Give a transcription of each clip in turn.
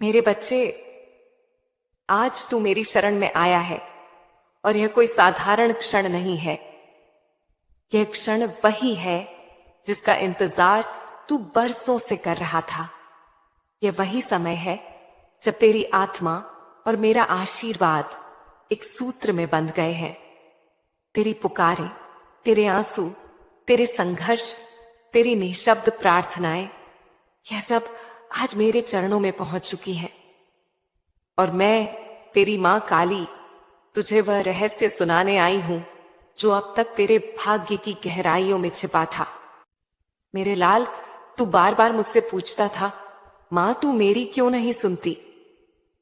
मेरे बच्चे, आज तू मेरी शरण में आया है और यह कोई साधारण क्षण नहीं है। यह क्षण वही है जिसका इंतजार तू बरसों से कर रहा था। यह वही समय है जब तेरी आत्मा और मेरा आशीर्वाद एक सूत्र में बंध गए हैं। तेरी पुकारें, तेरे आंसू, तेरे संघर्ष, तेरी निःशब्द प्रार्थनाएं, यह सब आज मेरे चरणों में पहुंच चुकी हैं। और मैं, तेरी मां काली, तुझे वह रहस्य सुनाने आई हूं जो अब तक तेरे भाग्य की गहराइयों में छिपा था। मेरे लाल, तू बार बार मुझसे पूछता था, मां तू मेरी क्यों नहीं सुनती?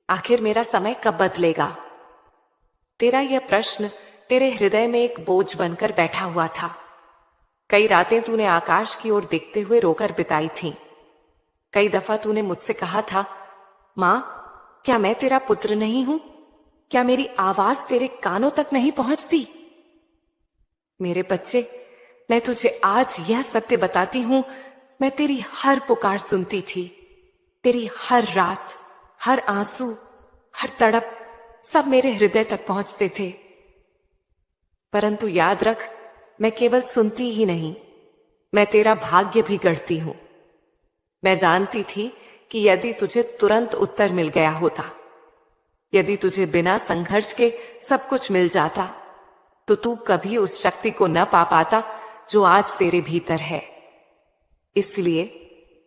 आखिर मेरा समय कब बदलेगा? तेरा यह प्रश्न तेरे हृदय में एक बोझ बनकर बैठा हुआ था। कई रातें तूने आकाश की ओर देखते हुए रोकर बिताई थीं। कई दफा तूने मुझसे कहा था, मां क्या मैं तेरा पुत्र नहीं हूं? क्या मेरी आवाज तेरे कानों तक नहीं पहुंचती? मेरे बच्चे, मैं तुझे आज यह सत्य बताती हूं, मैं तेरी हर पुकार सुनती थी। तेरी हर रात, हर आंसू, हर तड़प, सब मेरे हृदय तक पहुंचते थे। परंतु याद रख, मैं केवल सुनती ही नहीं, मैं तेरा भाग्य भी गढ़ती हूं। मैं जानती थी कि यदि तुझे तुरंत उत्तर मिल गया होता, यदि तुझे बिना संघर्ष के सब कुछ मिल जाता, तो तू कभी उस शक्ति को न पा पाता जो आज तेरे भीतर है। इसलिए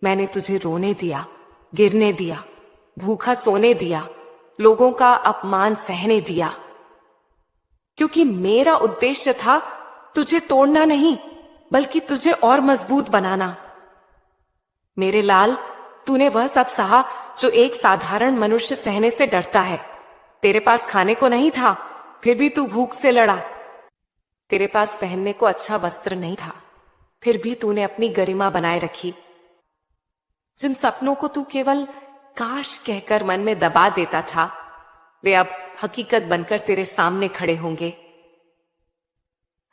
मैंने तुझे रोने दिया, गिरने दिया, भूखा सोने दिया, लोगों का अपमान सहने दिया, क्योंकि मेरा उद्देश्य था तुझे तोड़ना नहीं, बल्कि तुझे और मजबूत बनाना। मेरे लाल, तूने वह सब सहा जो एक साधारण मनुष्य सहने से डरता है। तेरे पास खाने को नहीं था, फिर भी तू भूख से लड़ा। तेरे पास पहनने को अच्छा वस्त्र नहीं था, फिर भी तूने अपनी गरिमा बनाए रखी। जिन सपनों को तू केवल काश कहकर मन में दबा देता था, वे अब हकीकत बनकर तेरे सामने खड़े होंगे।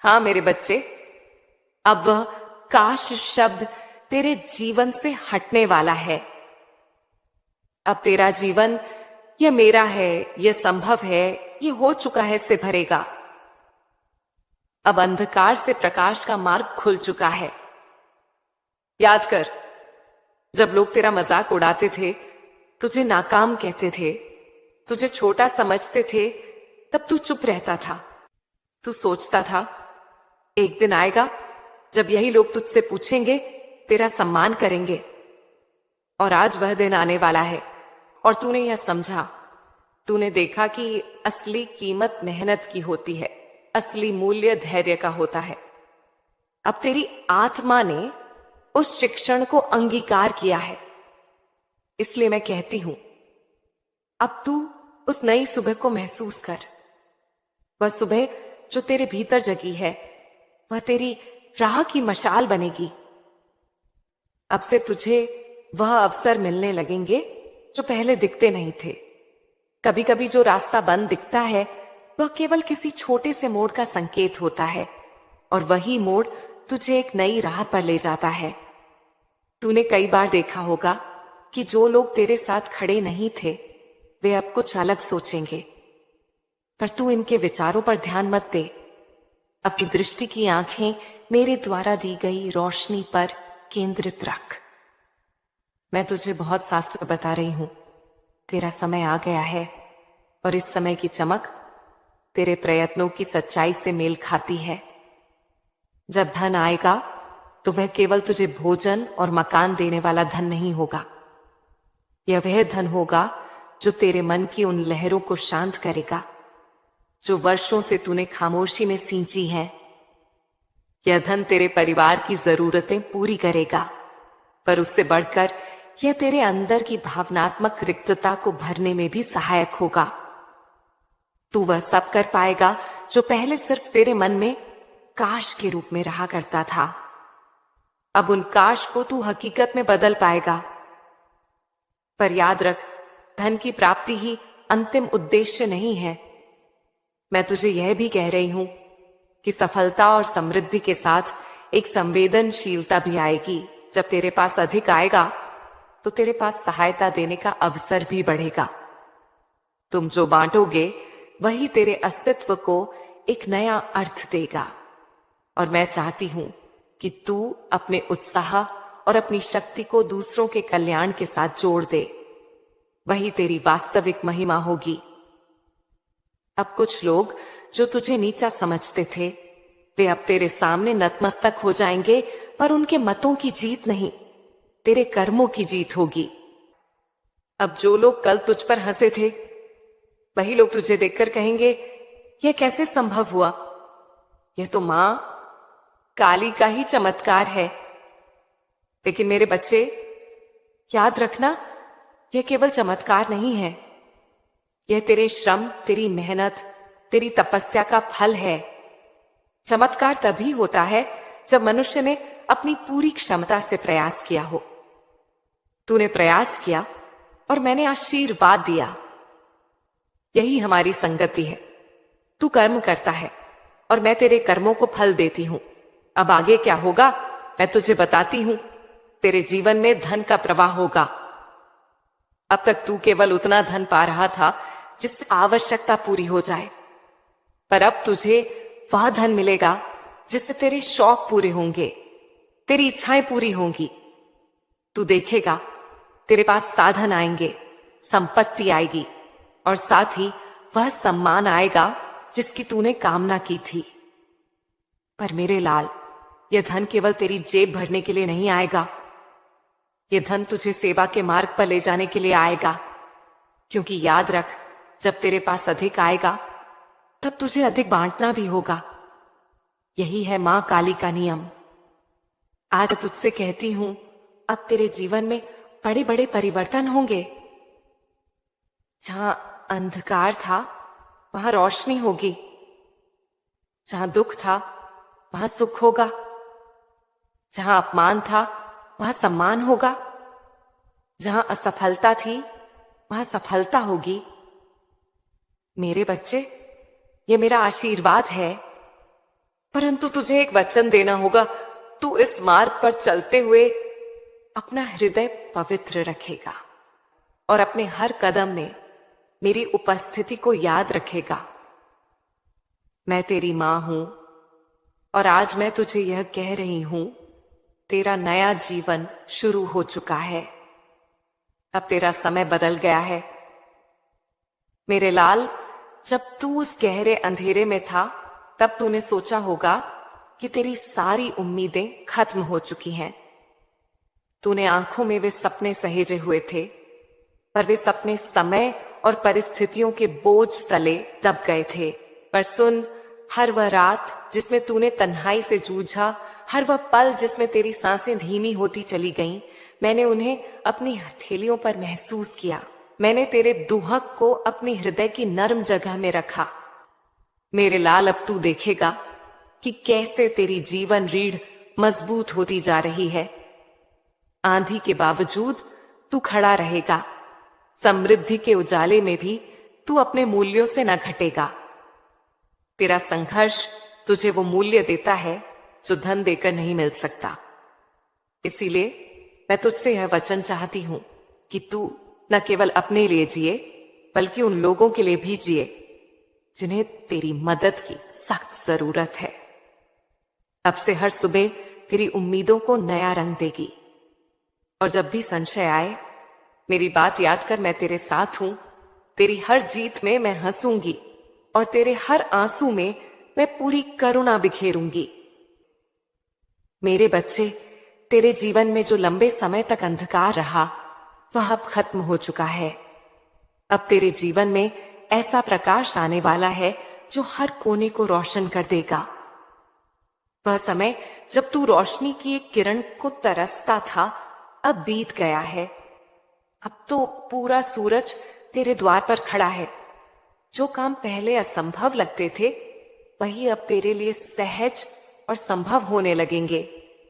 हां मेरे बच्चे, अब वह काश शब्द तेरे जीवन से हटने वाला है। अब तेरा जीवन, यह मेरा है, यह संभव है, यह हो चुका है से भरेगा। अब अंधकार से प्रकाश का मार्ग खुल चुका है। याद कर, जब लोग तेरा मजाक उड़ाते थे, तुझे नाकाम कहते थे, तुझे छोटा समझते थे, तब तू चुप रहता था। तू सोचता था, एक दिन आएगा जब यही लोग तुझसे पूछेंगे, तेरा सम्मान करेंगे। और आज वह दिन आने वाला है और तूने यह समझा। तूने देखा कि असली कीमत मेहनत की होती है, असली मूल्य धैर्य का होता है। अब तेरी आत्मा ने उस शिक्षण को अंगीकार किया है। इसलिए मैं कहती हूं, अब तू उस नई सुबह को महसूस कर। वह सुबह जो तेरे भीतर जगी है, वह तेरी राह की मशाल बनेगी। अब से तुझे वह अवसर मिलने लगेंगे जो पहले दिखते नहीं थे। कभी कभी जो रास्ता बंद दिखता है, वह केवल किसी छोटे से मोड़ का संकेत होता है, और वही मोड़ तुझे एक नई राह पर ले जाता है। तूने कई बार देखा होगा कि जो लोग तेरे साथ खड़े नहीं थे, वे अब कुछ अलग सोचेंगे, पर तू इनके विचारों पर ध्यान मत दे। अपनी दृष्टि की आंखें मेरे द्वारा दी गई रोशनी पर केंद्रित रख। मैं तुझे बहुत साफ बता रही हूं, तेरा समय आ गया है, और इस समय की चमक तेरे प्रयत्नों की सच्चाई से मेल खाती है। जब धन आएगा तो वह केवल तुझे भोजन और मकान देने वाला धन नहीं होगा। यह वह धन होगा जो तेरे मन की उन लहरों को शांत करेगा जो वर्षों से तूने खामोशी में सींची हैं। यह धन तेरे परिवार की जरूरतें पूरी करेगा, पर उससे बढ़कर यह तेरे अंदर की भावनात्मक रिक्तता को भरने में भी सहायक होगा। तू वह सब कर पाएगा जो पहले सिर्फ तेरे मन में काश के रूप में रहा करता था। अब उन काश को तू हकीकत में बदल पाएगा। पर याद रख, धन की प्राप्ति ही अंतिम उद्देश्य नहीं है। मैं तुझे यह भी कह रही हूं कि सफलता और समृद्धि के साथ एक संवेदनशीलता भी आएगी। जब तेरे पास अधिक आएगा तो तेरे पास सहायता देने का अवसर भी बढ़ेगा। तुम जो बांटोगे वही तेरे अस्तित्व को एक नया अर्थ देगा। और मैं चाहती हूं कि तू अपने उत्साह और अपनी शक्ति को दूसरों के कल्याण के साथ जोड़ दे। वही तेरी वास्तविक महिमा होगी। अब कुछ लोग जो तुझे नीचा समझते थे, वे अब तेरे सामने नतमस्तक हो जाएंगे, पर उनके मतों की जीत नहीं, तेरे कर्मों की जीत होगी। अब जो लोग कल तुझ पर हंसे थे, वही लोग तुझे देखकर कहेंगे, यह कैसे संभव हुआ? यह तो मां काली का ही चमत्कार है। लेकिन मेरे बच्चे, याद रखना, यह केवल चमत्कार नहीं है। यह तेरे श्रम, तेरी मेहनत, तेरी तपस्या का फल है। चमत्कार तभी होता है जब मनुष्य ने अपनी पूरी क्षमता से प्रयास किया हो। तूने प्रयास किया और मैंने आशीर्वाद दिया। यही हमारी संगति है। तू कर्म करता है और मैं तेरे कर्मों को फल देती हूं। अब आगे क्या होगा मैं तुझे बताती हूं। तेरे जीवन में धन का प्रवाह होगा। अब तक तू केवल उतना धन पा रहा था जिससे आवश्यकता पूरी हो जाए, पर अब तुझे वह धन मिलेगा जिससे तेरे शौक पूरे होंगे, तेरी इच्छाएं पूरी होंगी। तू देखेगा तेरे पास साधन आएंगे, संपत्ति आएगी और साथ ही वह सम्मान आएगा जिसकी तूने कामना की थी। पर मेरे लाल, यह धन केवल तेरी जेब भरने के लिए नहीं आएगा। यह धन तुझे सेवा के मार्ग पर ले जाने के लिए आएगा। क्योंकि याद रख, जब तेरे पास अधिक आएगा तब तुझे अधिक बांटना भी होगा। यही है मां काली का नियम। आज तुझसे कहती हूं, अब तेरे जीवन में बड़े बड़े परिवर्तन होंगे। जहां अंधकार था वहां रोशनी होगी। जहां दुख था वहां सुख होगा। जहां अपमान था वहां सम्मान होगा। जहां असफलता थी वहां सफलता होगी। मेरे बच्चे, ये मेरा आशीर्वाद है, परंतु तुझे एक वचन देना होगा। तू इस मार्ग पर चलते हुए अपना हृदय पवित्र रखेगा और अपने हर कदम में मेरी उपस्थिति को याद रखेगा। मैं तेरी मां हूं और आज मैं तुझे यह कह रही हूं, तेरा नया जीवन शुरू हो चुका है। अब तेरा समय बदल गया है। मेरे लाल, जब तू उस गहरे अंधेरे में था तब तूने सोचा होगा कि तेरी सारी उम्मीदें खत्म हो चुकी हैं। तूने आंखों में वे सपने सहेजे हुए थे, पर वे सपने समय और परिस्थितियों के बोझ तले दब गए थे। पर सुन, हर वह रात जिसमें तूने तन्हाई से जूझा, हर वह पल जिसमें तेरी सांसें धीमी होती चली गईं, मैंने उन्हें अपनी हथेलियों पर महसूस किया। मैंने तेरे दुहक को अपनी हृदय की नर्म जगह में रखा। मेरे लाल, अब तू देखेगा कि कैसे तेरी जीवन रीढ़ मजबूत होती जा रही है। आंधी के बावजूद तू खड़ा रहेगा। समृद्धि के उजाले में भी तू अपने मूल्यों से न घटेगा। तेरा संघर्ष तुझे वो मूल्य देता है जो धन देकर नहीं मिल सकता। इसीलिए मैं तुझसे यह वचन चाहती हूं कि तू न केवल अपने लिए जिए, बल्कि उन लोगों के लिए भी जिए जिन्हें तेरी मदद की सख्त जरूरत है। अब से हर सुबह तेरी उम्मीदों को नया रंग देगी। और जब भी संशय आए, मेरी बात याद कर, मैं तेरे साथ हूं। तेरी हर जीत में मैं हंसूंगी और तेरे हर आंसू में मैं पूरी करुणा बिखेरूंगी। मेरे बच्चे, तेरे जीवन में जो लंबे समय तक अंधकार रहा, वह अब खत्म हो चुका है। अब तेरे जीवन में ऐसा प्रकाश आने वाला है जो हर कोने को रोशन कर देगा। वह समय जब तू रोशनी की एक किरण को तरसता था, अब बीत गया है। अब तो पूरा सूरज तेरे द्वार पर खड़ा है। जो काम पहले असंभव लगते थे, वही अब तेरे लिए सहज और संभव होने लगेंगे।